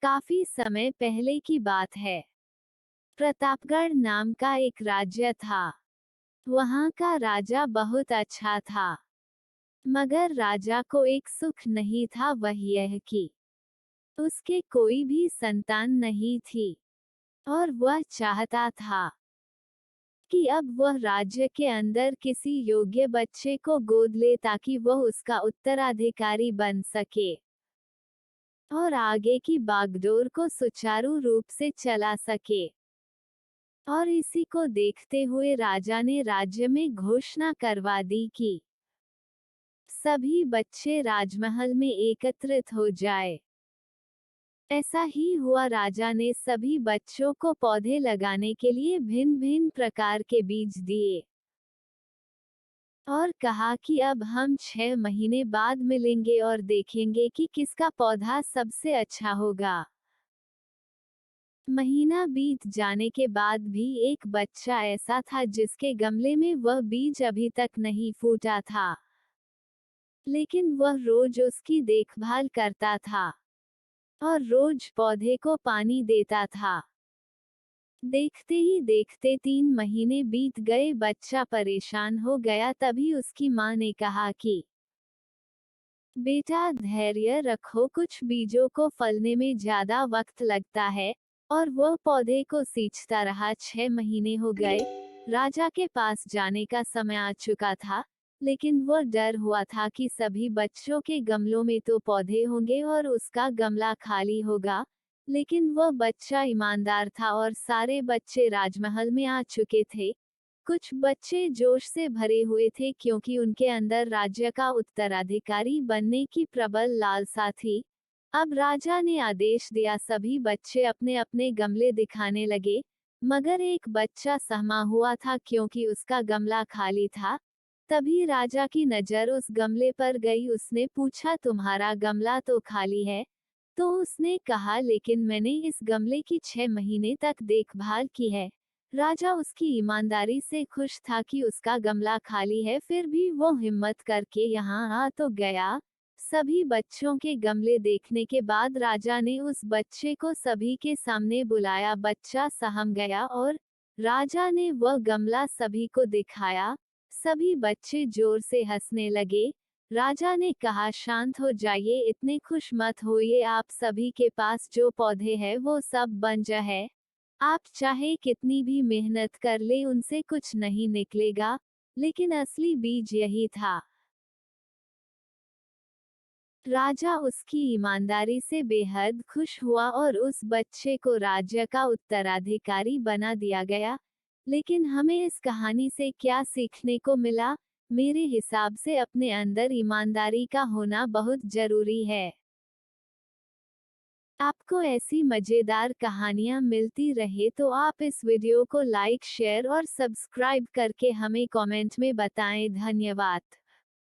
काफी समय पहले की बात है। प्रतापगढ़ नाम का एक राज्य था। वहां का राजा बहुत अच्छा था, मगर राजा को एक सुख नहीं था, वह यह कि उसके कोई भी संतान नहीं थी और वह चाहता था कि अब वह राज्य के अंदर किसी योग्य बच्चे को गोद ले ताकि वह उसका उत्तराधिकारी बन सके और आगे की बागडोर को सुचारू रूप से चला सके। और इसी को देखते हुए राजा ने राज्य में घोषणा करवा दी कि सभी बच्चे राजमहल में एकत्रित हो जाए। ऐसा ही हुआ। राजा ने सभी बच्चों को पौधे लगाने के लिए भिन्न भिन्न प्रकार के बीज दिए और कहा कि अब हम 6 महीने बाद मिलेंगे और देखेंगे कि किसका पौधा सबसे अच्छा होगा। महीना बीत जाने के बाद भी एक बच्चा ऐसा था जिसके गमले में वह बीज अभी तक नहीं फूटा था, लेकिन वह रोज उसकी देखभाल करता था और रोज पौधे को पानी देता था। देखते ही देखते 3 महीने बीत गए। बच्चा परेशान हो गया। तभी उसकी माँ ने कहा कि बेटा, धैर्य रखो, कुछ बीजों को फलने में ज्यादा वक्त लगता है। और वह पौधे को सींचता रहा। 6 महीने हो गए। राजा के पास जाने का समय आ चुका था, लेकिन वह डर हुआ था कि सभी बच्चों के गमलों में तो पौधे होंगे और उसका गमला खाली होगा। लेकिन वह बच्चा ईमानदार था और सारे बच्चे राजमहल में आ चुके थे। कुछ बच्चे जोश से भरे हुए थे क्योंकि उनके अंदर राज्य का उत्तराधिकारी बनने की प्रबल लालसा थी। अब राजा ने आदेश दिया, सभी बच्चे अपने अपने गमले दिखाने लगे, मगर एक बच्चा सहमा हुआ था क्योंकि उसका गमला खाली था। तभी राजा की नजर उस गमले पर गई। उसने पूछा, तुम्हारा गमला तो खाली है? तो उसने कहा, लेकिन मैंने इस गमले की 6 महीने तक देखभाल की है। राजा उसकी ईमानदारी से खुश था कि उसका गमला खाली है, फिर भी वो हिम्मत करके यहाँ आ तो गया। सभी बच्चों के गमले देखने के बाद राजा ने उस बच्चे को सभी के सामने बुलाया। बच्चा सहम गया और राजा ने वह गमला सभी को दिखाया। सभी बच्चे जोर से हंसने लगे। राजा ने कहा, शांत हो जाइए, इतने खुश मत होइए। आप सभी के पास जो पौधे हैं वो सब बंजर है। आप चाहे कितनी भी मेहनत कर ले, उनसे कुछ नहीं निकलेगा। लेकिन असली बीज यही था। राजा उसकी ईमानदारी से बेहद खुश हुआ और उस बच्चे को राज्य का उत्तराधिकारी बना दिया गया। लेकिन हमें इस कहानी से क्या सीखने को मिला? मेरे हिसाब से अपने अंदर ईमानदारी का होना बहुत जरूरी है। आपको ऐसी मजेदार कहानियाँ मिलती रहे तो आप इस वीडियो को लाइक, शेयर और सब्सक्राइब करके हमें कमेंट में बताएं। धन्यवाद।